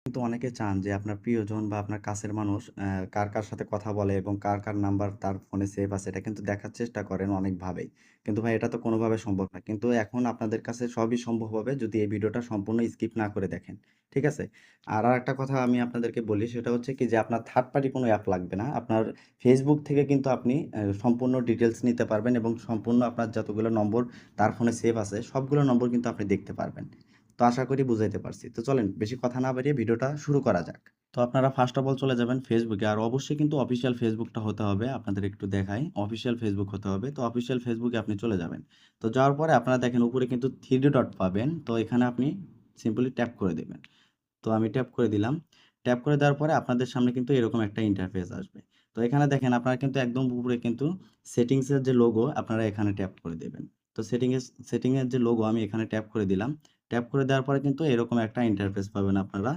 কিন্তু অনেকে চান যে আপনার প্রিয়জন বা আপনার কাছের মানুষ কার সাথে কথা বলে এবং কার নাম্বার তার ফোনে সেভ আছে এটা কিন্তু দেখার চেষ্টা করেন অনেকভাবেই। কিন্তু ভাই এটা তো কোনোভাবে সম্ভব না। কিন্তু এখন আপনাদের কাছে সবই সম্ভব হবে যদি এই ভিডিওটা সম্পূর্ণ স্কিপ না করে দেখেন। ঠিক আছে? আর আরেকটা কথা আমি আপনাদেরকে বলি সেটা হচ্ছে কি যে আপনার থার্ড পার্টি কোনো অ্যাপ লাগবে না। আপনার Facebook থেকে কিন্তু আপনি সম্পূর্ণ ডিটেইলস নিতে পারবেন এবং সম্পূর্ণ আপনার যতগুলো নম্বর তার ফোনে সেভ আছে সবগুলো নম্বর কিন্তু আপনি দেখতে পারবেন। তো আশা করি বুঝাইতে পারছি। তো চলেন বেশি কথা না বাড়িয়ে ভিডিওটা শুরু করা যাক। তো আপনারা ফার্স্ট অফ অল চলে যাবেন ফেসবুকে। আর অবশ্যই কিন্তু অফিসিয়াল ফেসবুকটা হতে হবে। আপনাদের একটু দেখাই। অফিসিয়াল ফেসবুক হতে হবে। তো অফিসিয়াল ফেসবুকে আপনি চলে যাবেন। তো যাওয়ার পরে আপনারা দেখেন উপরে কিন্তু 3 ডট পাবেন। তো এখানে আপনি সিম্পলি ট্যাপ করে দিবেন। তো আমি ট্যাপ করে দিলাম। ট্যাপ করে দেওয়ার পরে আপনাদের সামনে কিন্তু এরকম একটা ইন্টারফেস আসবে। তো এখানে দেখেন আপনারা কিন্তু একদম উপরে কিন্তু সেটিংসের যে লোগো আপনারা এখানে ট্যাপ করে দেবেন। তো সেটিংয়ের যে লোগো আমি এখানে ট্যাপ করে দিলাম। ট্যাপ করে দেওয়ার পরে কিন্তু এরকম একটা ইন্টারফেস পাবেন আপনারা।